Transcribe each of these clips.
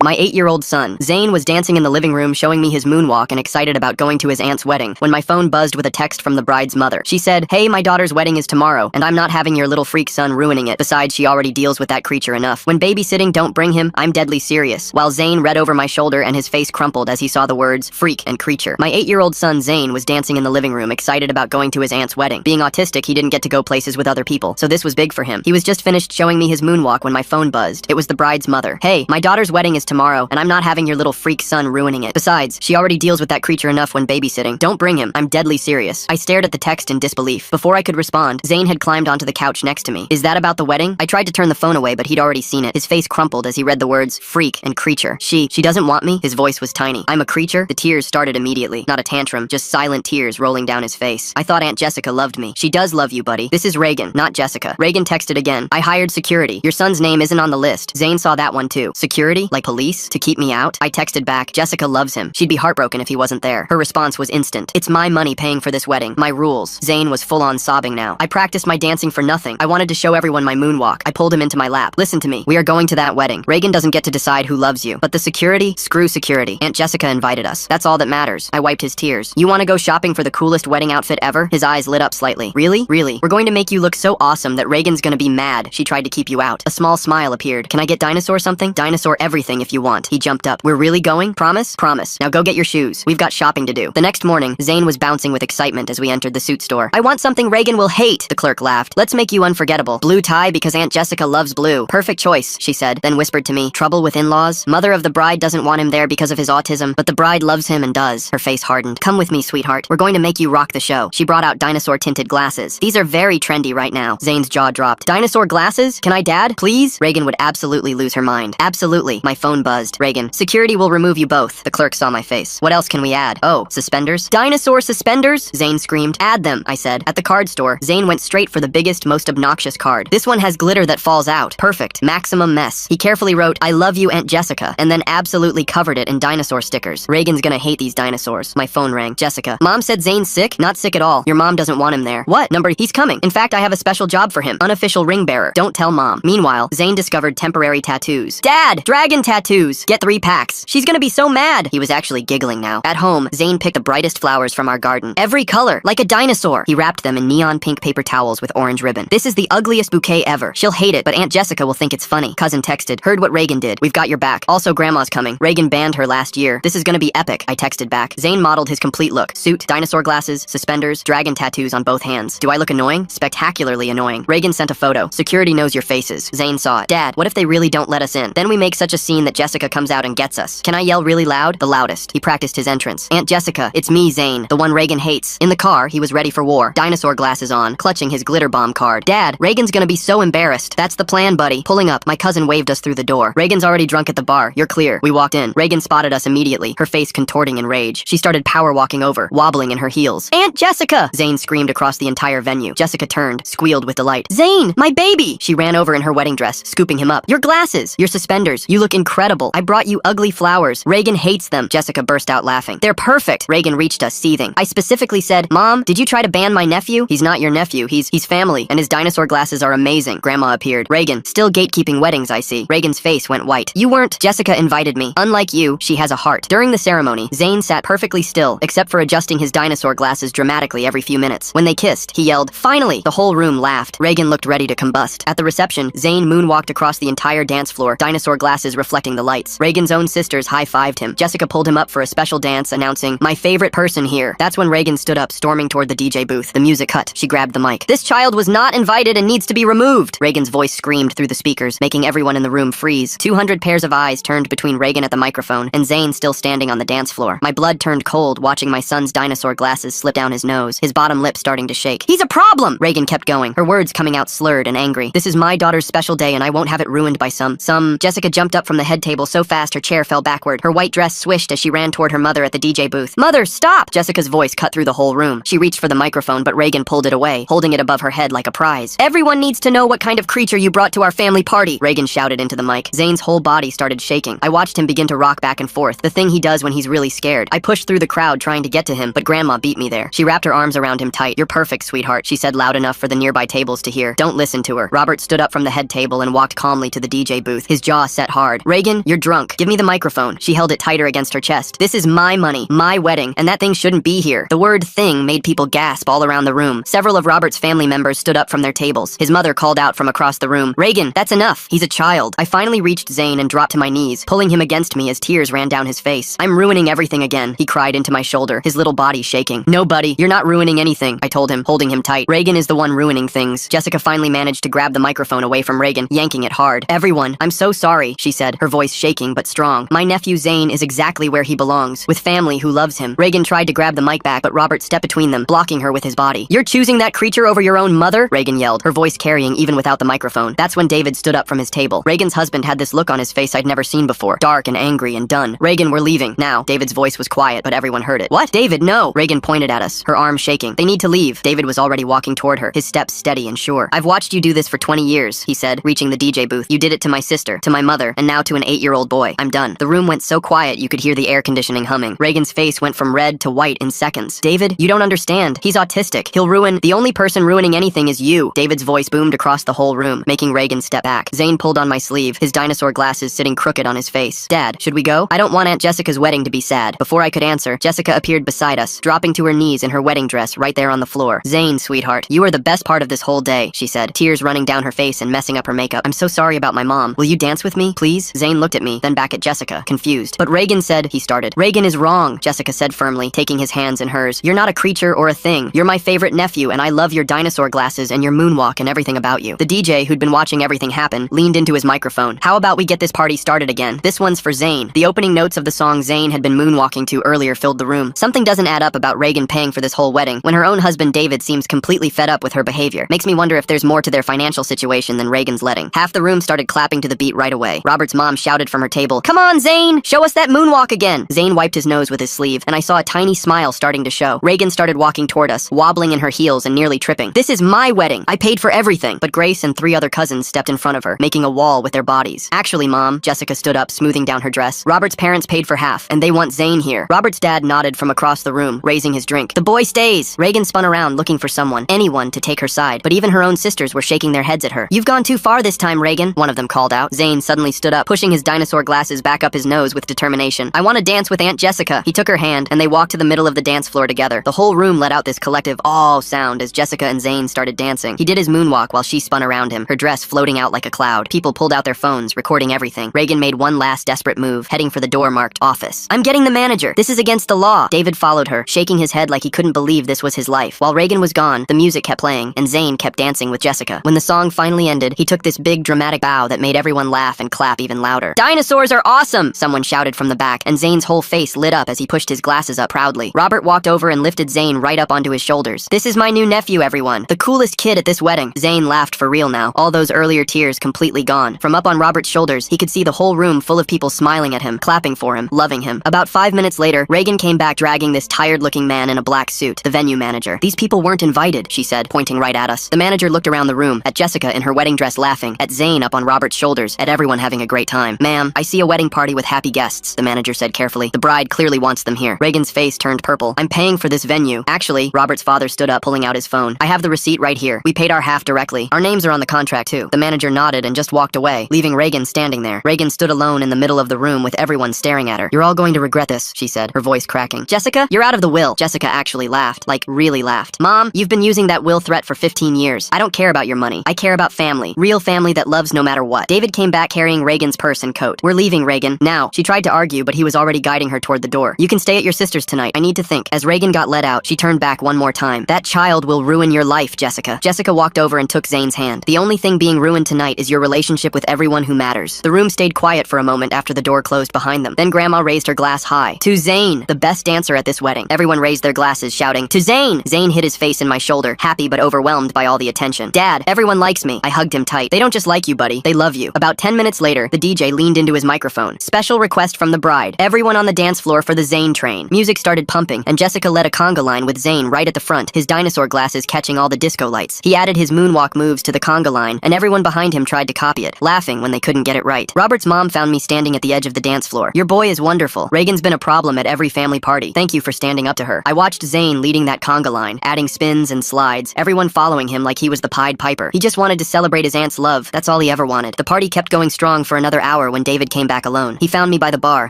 My 8-year-old son, Zane, was dancing in the living room showing me his moonwalk and excited about going to his aunt's wedding when my phone buzzed with a text from the bride's mother. She said, "Hey, my daughter's wedding is tomorrow, and I'm not having your little freak son ruining it. Besides, she already deals with that creature enough. When babysitting, don't bring him. I'm deadly serious." While Zane read over my shoulder and his face crumpled as he saw the words freak and creature. My 8-year-old son, Zane, was dancing in the living room excited about going to his aunt's wedding. Being autistic, he didn't get to go places with other people, so this was big for him. He was just finished showing me his moonwalk when my phone buzzed. It was the bride's mother. "Hey, my daughter's wedding is tomorrow, and I'm not having your little freak son ruining it. Besides, she already deals with that creature enough when babysitting. Don't bring him. I'm deadly serious." I stared at the text in disbelief. Before I could respond, Zane had climbed onto the couch next to me. "Is that about the wedding?" I tried to turn the phone away, but he'd already seen it. His face crumpled as he read the words freak and creature. She doesn't want me?" His voice was tiny. "I'm a creature?" The tears started immediately. Not a tantrum, just silent tears rolling down his face. "I thought Aunt Jessica loved me." "She does love you, buddy. This is Reagan, not Jessica." Reagan texted again. "I hired security. Your son's name isn't on the list." Zane saw that one too. "Security? Like police? To keep me out?" I texted back, "Jessica loves him. She'd be heartbroken if he wasn't there." Her response was instant. "It's my money paying for this wedding. My rules." Zane was full on sobbing now. "I practiced my dancing for nothing. I wanted to show everyone my moonwalk." I pulled him into my lap. "Listen to me. We are going to that wedding. Reagan doesn't get to decide who loves you. But the security? Screw security. Aunt Jessica invited us. That's all that matters." I wiped his tears. "You want to go shopping for the coolest wedding outfit ever?" His eyes lit up slightly. "Really? Really? We're going to make you look so awesome that Reagan's gonna be mad she tried to keep you out." A small smile appeared. "Can I get dinosaur something?" "Dinosaur everything if you want." He jumped up. "We're really going? Promise?" "Promise. Now go get your shoes. We've got shopping to do." The next morning, Zane was bouncing with excitement as we entered the suit store. "I want something Reagan will hate." The clerk laughed. "Let's make you unforgettable. Blue tie because Aunt Jessica loves blue." "Perfect choice," she said, then whispered to me, "Trouble with in-laws? Mother of the bride doesn't want him there because of his autism, but the bride loves him and does." Her face hardened. "Come with me, sweetheart. We're going to make you rock the show." She brought out dinosaur-tinted glasses. "These are very trendy right now." Zane's jaw dropped. "Dinosaur glasses? Can I, Dad? Please?" Reagan would absolutely lose her mind. "Absolutely." My phone buzzed. "Reagan, security will remove you both." The clerk saw my face. "What else can we add?" "Oh, suspenders?" "Dinosaur suspenders?" Zane screamed. "Add them," I said. At the card store, Zane went straight for the biggest, most obnoxious card. "This one has glitter that falls out. Perfect. Maximum mess." He carefully wrote, "I love you, Aunt Jessica," and then absolutely covered it in dinosaur stickers. Reagan's gonna hate these dinosaurs. My phone rang. "Jessica, Mom said Zane's sick?" "Not sick at all. Your mom doesn't want him there." "What? Number? He's coming. In fact, I have a special job for him. Unofficial ring bearer. Don't tell Mom." Meanwhile, Zane discovered temporary tattoos. "Dad! Dragon tattoos! Get 3 packs. She's gonna be so mad." He was actually giggling now. At home, Zane picked the brightest flowers from our garden. Every color, like a dinosaur. He wrapped them in neon pink paper towels with orange ribbon. "This is the ugliest bouquet ever. She'll hate it, but Aunt Jessica will think it's funny." Cousin texted, "Heard what Reagan did. We've got your back. Also, Grandma's coming. Reagan banned her last year. This is gonna be epic." I texted back. Zane modeled his complete look. Suit, dinosaur glasses, suspenders, dragon tattoos on both hands. "Do I look annoying?" "Spectacularly annoying." Reagan sent a photo. "Security knows your faces." Zane saw it. "Dad, what if they really don't let us in? Then we make such a scene that Jessica comes out and gets us." "Can I yell really loud?" "The loudest." He practiced his entrance. "Aunt Jessica, it's me, Zane, the one Reagan hates." In the car, he was ready for war. Dinosaur glasses on, clutching his glitter bomb card. "Dad, Reagan's gonna be so embarrassed." "That's the plan, buddy." Pulling up, my cousin waved us through the door. "Reagan's already drunk at the bar. You're clear." We walked in. Reagan spotted us immediately, her face contorting in rage. She started power walking over, wobbling in her heels. "Aunt Jessica!" Zane screamed across the entire venue. Jessica turned, squealed with delight. "Zane, my baby!" She ran over in her wedding dress, scooping him up. "Your glasses, your suspenders, you look incredible. I brought you ugly flowers. Reagan hates them." Jessica burst out laughing. "They're perfect." Reagan reached us, seething. "I specifically said, Mom, did you try to ban my nephew?" "He's not your nephew. He's family, and his dinosaur glasses are amazing." Grandma appeared. "Reagan, still gatekeeping weddings, I see." Reagan's face went white. "You weren't." "Jessica invited me. Unlike you, she has a heart." During the ceremony, Zane sat perfectly still, except for adjusting his dinosaur glasses dramatically every few minutes. When they kissed, he yelled, "Finally!" The whole room laughed. Reagan looked ready to combust. At the reception, Zane moonwalked across the entire dance floor, dinosaur glasses reflecting the lights. Reagan's own sisters high-fived him. Jessica pulled him up for a special dance, announcing, "My favorite person here." That's when Reagan stood up, storming toward the DJ booth. The music cut. She grabbed the mic. "This child was not invited and needs to be removed." Reagan's voice screamed through the speakers, making everyone in the room freeze. 200 pairs of eyes turned between Reagan at the microphone and Zane still standing on the dance floor. My blood turned cold watching my son's dinosaur glasses slip down his nose, his bottom lip starting to shake. "He's a problem!" Reagan kept going, her words coming out slurred and angry. "This is my daughter's special day and I won't have it ruined by some. Jessica jumped up from the head table so fast her chair fell backward. Her white dress swished as she ran toward her mother at the DJ booth. "Mother, stop!" Jessica's voice cut through the whole room. She reached for the microphone, but Reagan pulled it away, holding it above her head like a prize. "Everyone needs to know what kind of creature you brought to our family party," Reagan shouted into the mic. Zane's whole body started shaking. I watched him begin to rock back and forth, the thing he does when he's really scared. I pushed through the crowd trying to get to him, but Grandma beat me there. She wrapped her arms around him tight. "You're perfect, sweetheart," she said loud enough for the nearby tables to hear. "Don't listen to her." Robert stood up from the head table and walked calmly to the DJ booth, his jaw set hard. "Reagan Reagan, you're drunk. Give me the microphone. She held it tighter against her chest. This is my money, my wedding, and that thing shouldn't be here. The word thing made people gasp all around the room. Several of Robert's family members stood up from their tables. His mother called out from across the room, Reagan, that's enough. He's a child. I finally reached Zane and dropped to my knees, pulling him against me as tears ran down his face. I'm ruining everything again, he cried into my shoulder, his little body shaking. No, buddy, you're not ruining anything, I told him, holding him tight. Reagan is the one ruining things. Jessica finally managed to grab the microphone away from Reagan, yanking it hard. Everyone, I'm so sorry, she said, her voice shaking but strong. My nephew Zane is exactly where he belongs, with family who loves him. Reagan tried to grab the mic back, but Robert stepped between them, blocking her with his body. You're choosing that creature over your own mother? Reagan yelled, her voice carrying even without the microphone. That's when David stood up from his table. Reagan's husband had this look on his face I'd never seen before, dark and angry and done. Reagan, we're leaving. Now, David's voice was quiet, but everyone heard it. What? David, no! Reagan pointed at us, her arms shaking. They need to leave. David was already walking toward her, his steps steady and sure. I've watched you do this for 20 years, he said, reaching the DJ booth. You did it to my sister, to my mother, and now to an 8-year-old boy. I'm done. The room went so quiet you could hear the air conditioning humming. Reagan's face went from red to white in seconds. David, you don't understand. He's autistic. He'll ruin— The only person ruining anything is you. David's voice boomed across the whole room, making Reagan step back. Zane pulled on my sleeve, his dinosaur glasses sitting crooked on his face. Dad, should we go? I don't want Aunt Jessica's wedding to be sad. Before I could answer, Jessica appeared beside us, dropping to her knees in her wedding dress right there on the floor. Zane, sweetheart, you are the best part of this whole day, she said, tears running down her face and messing up her makeup. I'm so sorry about my mom. Will you dance with me, please? Zane looked at me, then back at Jessica, confused. But Reagan said— he started. Reagan is wrong, Jessica said firmly, taking his hands in hers. You're not a creature or a thing. You're my favorite nephew, and I love your dinosaur glasses and your moonwalk and everything about you. The DJ, who'd been watching everything happen, leaned into his microphone. How about we get this party started again? This one's for Zane. The opening notes of the song Zane had been moonwalking to earlier filled the room. Something doesn't add up about Reagan paying for this whole wedding when her own husband David seems completely fed up with her behavior. Makes me wonder if there's more to their financial situation than Reagan's letting. Half the room started clapping to the beat right away. Robert's mom shouted from her table, "Come on, Zane! Show us that moonwalk again!" Zane wiped his nose with his sleeve, and I saw a tiny smile starting to show. Reagan started walking toward us, wobbling in her heels and nearly tripping. This is my wedding! I paid for everything! But Grace and 3 other cousins stepped in front of her, making a wall with their bodies. Actually, Mom, Jessica stood up, smoothing down her dress. Robert's parents paid for half, and they want Zane here. Robert's dad nodded from across the room, raising his drink. The boy stays! Reagan spun around, looking for someone, anyone, to take her side, but even her own sisters were shaking their heads at her. You've gone too far this time, Reagan, one of them called out. Zane suddenly stood up, pushing his dinosaur glasses back up his nose with determination. I want to dance with Aunt Jessica. He took her hand, and they walked to the middle of the dance floor together. The whole room let out this collective "oh" sound as Jessica and Zane started dancing. He did his moonwalk while she spun around him, her dress floating out like a cloud. People pulled out their phones, recording everything. Reagan made one last desperate move, heading for the door marked "office." I'm getting the manager. This is against the law. David followed her, shaking his head like he couldn't believe this was his life. While Reagan was gone, the music kept playing, and Zane kept dancing with Jessica. When the song finally ended, he took this big dramatic bow that made everyone laugh and clap even louder. Dinosaurs are awesome! Someone shouted from the back, and Zane's whole face lit up as he pushed his glasses up proudly. Robert walked over and lifted Zane right up onto his shoulders. This is my new nephew, everyone. The coolest kid at this wedding. Zane laughed for real now, all those earlier tears completely gone. From up on Robert's shoulders, he could see the whole room full of people smiling at him, clapping for him, loving him. About 5 minutes later, Reagan came back dragging this tired-looking man in a black suit, the venue manager. These people weren't invited, she said, pointing right at us. The manager looked around the room, at Jessica in her wedding dress laughing, at Zane up on Robert's shoulders, at everyone having a great time. Ma'am, I see a wedding party with happy guests, the manager said carefully. The bride clearly wants them here. Reagan's face turned purple. I'm paying for this venue. Actually, Robert's father stood up, pulling out his phone. I have the receipt right here. We paid our half directly. Our names are on the contract too. The manager nodded and just walked away, leaving Reagan standing there. Reagan stood alone in the middle of the room with everyone staring at her. You're all going to regret this, she said, her voice cracking. Jessica, you're out of the will. Jessica actually laughed, like really laughed. Mom, you've been using that will threat for 15 years. I don't care about your money. I care about family. Real family that loves no matter what. David came back carrying Reagan's purse and coat. We're leaving, Reagan. Now. She tried to argue, but he was already guiding her toward the door. You can stay at your sister's tonight. I need to think. As Reagan got let out, she turned back one more time. That child will ruin your life, Jessica. Jessica walked over and took Zane's hand. The only thing being ruined tonight is your relationship with everyone who matters. The room stayed quiet for a moment after the door closed behind them. Then Grandma raised her glass high. To Zane, the best dancer at this wedding. Everyone raised their glasses, shouting, to Zane! Zane hid his face in my shoulder, happy but overwhelmed by all the attention. Dad, everyone likes me. I hugged him tight. They don't just like you, buddy. They love you. About 10 minutes later, the DJ leaned into his microphone. Special request from the bride. Everyone on the dance floor for the Zane train. Music started pumping, and Jessica led a conga line with Zane right at the front, his dinosaur glasses catching all the disco lights. He added his moonwalk moves to the conga line, and everyone behind him tried to copy it, laughing when they couldn't get it right. Robert's mom found me standing at the edge of the dance floor. Your boy is wonderful. Reagan's been a problem at every family party. Thank you for standing up to her. I watched Zane leading that conga line, adding spins and slides, everyone following him like he was the Pied Piper. He just wanted to celebrate his aunt's love. That's all he ever wanted. The party kept going strong for another hour hour when David came back alone. He found me by the bar,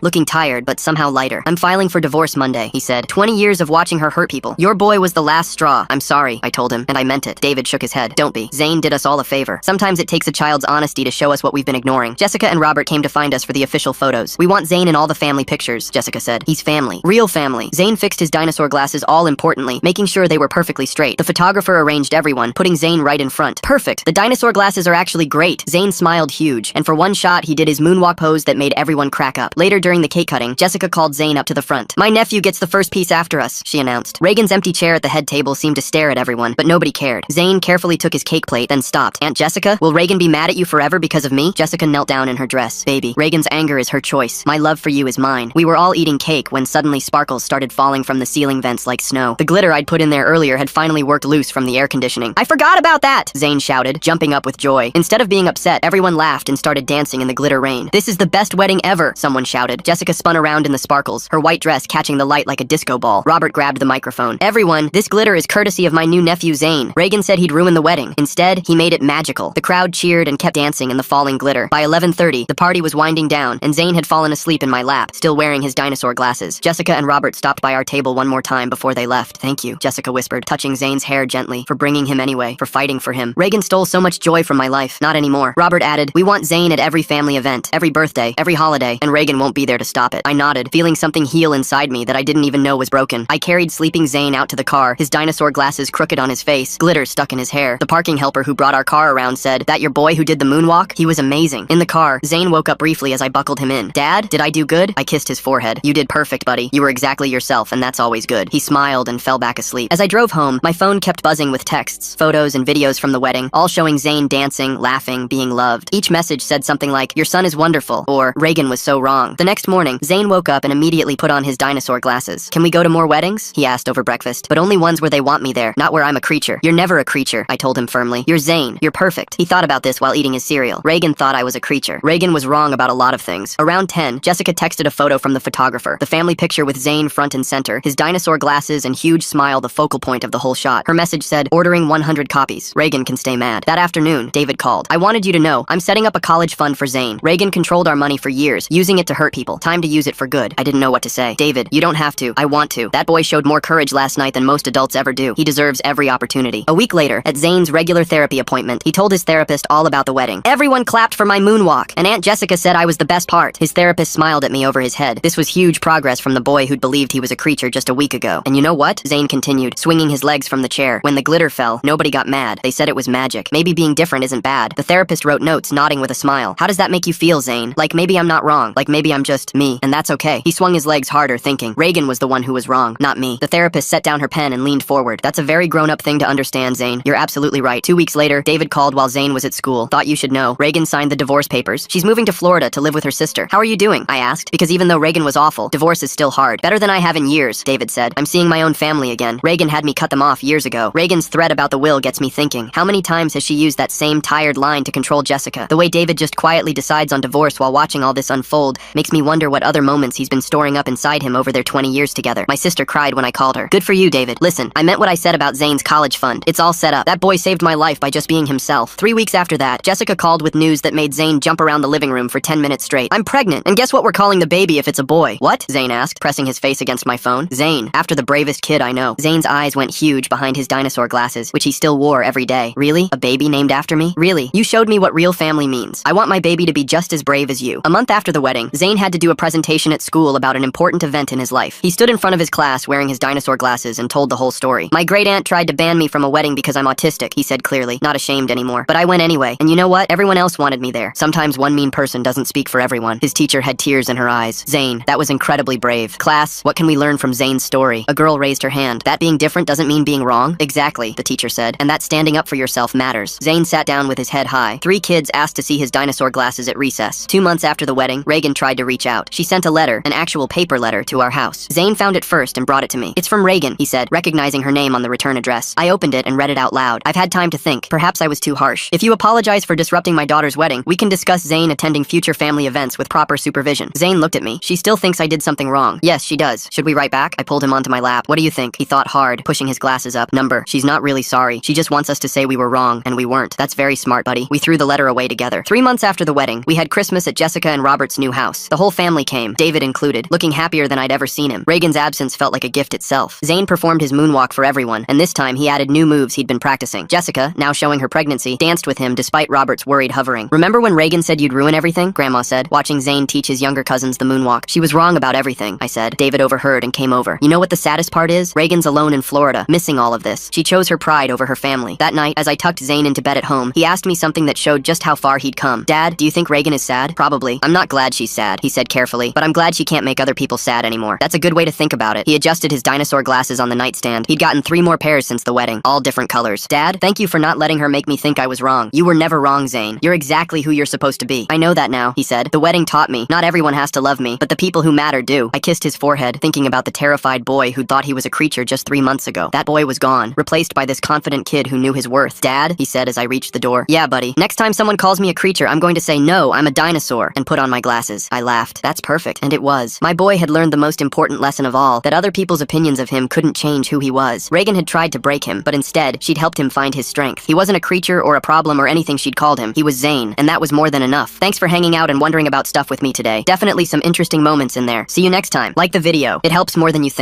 looking tired but somehow lighter. I'm filing for divorce Monday, he said. 20 years of watching her hurt people. Your boy was the last straw. I'm sorry, I told him, and I meant it. David shook his head. Don't be. Zane did us all a favor. Sometimes it takes a child's honesty to show us what we've been ignoring. Jessica and Robert came to find us for the official photos. We want Zane in all the family pictures, Jessica said. He's family. Real family. Zane fixed his dinosaur glasses all importantly, making sure they were perfectly straight. The photographer arranged everyone, putting Zane right in front. Perfect. The dinosaur glasses are actually great. Zane smiled huge, and for one shot, he did his moonwalk pose that made everyone crack up. Later during the cake cutting, Jessica called Zane up to the front. My nephew gets the first piece after us, she announced. Reagan's empty chair at the head table seemed to stare at everyone, but nobody cared. Zane carefully took his cake plate, then stopped. Aunt Jessica, will Reagan be mad at you forever because of me? Jessica knelt down in her dress. Baby, Reagan's anger is her choice. My love for you is mine. We were all eating cake when suddenly sparkles started falling from the ceiling vents like snow. The glitter I'd put in there earlier had finally worked loose from the air conditioning. I forgot about that, Zane shouted, jumping up with joy. Instead of being upset, everyone laughed and started dancing in the glitter rain. This is the best wedding ever, someone shouted. Jessica spun around in the sparkles, her white dress catching the light like a disco ball. Robert grabbed the microphone. Everyone, this glitter is courtesy of my new nephew Zane. Reagan said he'd ruin the wedding. Instead, he made it magical. The crowd cheered and kept dancing in the falling glitter. By 11:30, the party was winding down, and Zane had fallen asleep in my lap, still wearing his dinosaur glasses. Jessica and Robert stopped by our table one more time before they left. Thank you, Jessica whispered, touching Zane's hair gently, for bringing him anyway, for fighting for him. Reagan stole so much joy from my life. Not anymore. Robert added, we want Zane at every family event, every birthday, every holiday, and Reagan won't be there to stop it. I nodded, feeling something heal inside me that I didn't even know was broken. I carried sleeping Zane out to the car, his dinosaur glasses crooked on his face, glitter stuck in his hair. The parking helper who brought our car around said, that your boy who did the moonwalk? He was amazing. In the car, Zane woke up briefly as I buckled him in. Dad, did I do good? I kissed his forehead. You did perfect, buddy. You were exactly yourself, and that's always good. He smiled and fell back asleep. As I drove home, my phone kept buzzing with texts, photos, and videos from the wedding, all showing Zane dancing, laughing, being loved. Each message said something like, your son is wonderful, or Reagan was so wrong. The next morning, Zane woke up and immediately put on his dinosaur glasses. Can we go to more weddings? He asked over breakfast. But only ones where they want me there, not where I'm a creature. You're never a creature, I told him firmly. You're Zane. You're perfect. He thought about this while eating his cereal. Reagan thought I was a creature. Reagan was wrong about a lot of things. Around 10, Jessica texted a photo from the photographer. The family picture with Zane front and center, his dinosaur glasses and huge smile the focal point of the whole shot. Her message said, ordering 100 copies. Reagan can stay mad. That afternoon, David called. I wanted you to know, I'm setting up a college fund for Zane. Reagan controlled our money for years, using it to hurt people. Time to use it for good. I didn't know what to say. David, you don't have to. I want to. That boy showed more courage last night than most adults ever do. He deserves every opportunity. A week later, at Zane's regular therapy appointment, he told his therapist all about the wedding. Everyone clapped for my moonwalk, and Aunt Jessica said I was the best part. His therapist smiled at me over his head. This was huge progress from the boy who'd believed he was a creature just a week ago. And you know what? Zane continued, swinging his legs from the chair. When the glitter fell, nobody got mad. They said it was magic. Maybe being different isn't bad. The therapist wrote notes, nodding with a smile. How does that make you feel, Zane? Like maybe I'm not wrong. Like maybe I'm just me, and that's okay. He swung his legs harder, thinking, Reagan was the one who was wrong, not me. The therapist set down her pen and leaned forward. That's a very grown-up thing to understand, Zane. You're absolutely right. 2 weeks later, David called while Zane was at school. Thought you should know. Reagan signed the divorce papers. She's moving to Florida to live with her sister. How are you doing? I asked, because even though Reagan was awful, divorce is still hard. Better than I have in years, David said. I'm seeing my own family again. Reagan had me cut them off years ago. Reagan's threat about the will gets me thinking. How many times has she used that same tired line to control Jessica? The way David just quietly decides on divorce while watching all this unfold makes me wonder what other moments he's been storing up inside him over their 20 years together. My sister cried when I called her. Good for you, David. Listen, I meant what I said about Zane's college fund. It's all set up. That boy saved my life by just being himself. 3 weeks after that, Jessica called with news that made Zane jump around the living room for 10 minutes straight. I'm pregnant, and guess what we're calling the baby if it's a boy? What? Zane asked, pressing his face against my phone. Zane, after the bravest kid I know. Zane's eyes went huge behind his dinosaur glasses, which he still wore every day. Really? A baby named after me? Really? You showed me what real family means. I want my baby to be just as brave as you. A month after the wedding, Zane had to do a presentation at school about an important event in his life. He stood in front of his class wearing his dinosaur glasses and told the whole story. My great aunt tried to ban me from a wedding because I'm autistic, he said clearly, not ashamed anymore. But I went anyway, and you know what? Everyone else wanted me there. Sometimes one mean person doesn't speak for everyone. His teacher had tears in her eyes. Zane, that was incredibly brave. Class, what can we learn from Zane's story? A girl raised her hand. That being different doesn't mean being wrong? Exactly, the teacher said, and that standing up for yourself matters. Zane sat down with his head high. 3 kids asked to see his dinosaur glasses at recess. 2 months after the wedding, Reagan tried to reach out. She sent a letter, an actual paper letter, to our house. Zane found it first and brought it to me. It's from Reagan, he said, recognizing her name on the return address. I opened it and read it out loud. I've had time to think. Perhaps I was too harsh. If you apologize for disrupting my daughter's wedding, we can discuss Zane attending future family events with proper supervision. Zane looked at me. She still thinks I did something wrong. Yes, she does. Should we write back? I pulled him onto my lap. What do you think? He thought hard, pushing his glasses up. Number. She's not really sorry. She just wants us to say we were wrong, and we weren't. That's very smart, buddy. We threw the letter away together. 3 months after the wedding, we had Christmas at Jessica and Robert's new house. The whole family came, David included, looking happier than I'd ever seen him. Reagan's absence felt like a gift itself. Zane performed his moonwalk for everyone, and this time he added new moves he'd been practicing. Jessica, now showing her pregnancy, danced with him despite Robert's worried hovering. Remember when Reagan said you'd ruin everything? Grandma said, watching Zane teach his younger cousins the moonwalk. She was wrong about everything, I said. David overheard and came over. You know what the saddest part is? Reagan's alone in Florida, missing all of this. She chose her pride over her family. That night, as I tucked Zane into bed at home, he asked me something that showed just how far he'd come. Dad, do you think Reagan is sad? Probably. I'm not glad she's sad, he said carefully, but I'm glad she can't make other people sad anymore. That's a good way to think about it. He adjusted his dinosaur glasses on the nightstand. He'd gotten 3 more pairs since the wedding, all different colors. Dad, thank you for not letting her make me think I was wrong. You were never wrong, Zane. You're exactly who you're supposed to be. I know that now, he said. The wedding taught me, not everyone has to love me, but the people who matter do. I kissed his forehead, thinking about the terrified boy who'd thought he was a creature just 3 months ago. That boy was gone, replaced by this confident kid who knew his worth. Dad, he said as I reached the door. Yeah, buddy. Next time someone calls me a creature, I'm going to say, no, I'm a dinosaur, and put on my glasses. I laughed. That's perfect. And it was. My boy had learned the most important lesson of all, that other people's opinions of him couldn't change who he was. Reagan had tried to break him, but instead, she'd helped him find his strength. He wasn't a creature or a problem or anything she'd called him. He was Zane, and that was more than enough. Thanks for hanging out and wondering about stuff with me today. Definitely some interesting moments in there. See you next time. Like the video. It helps more than you think.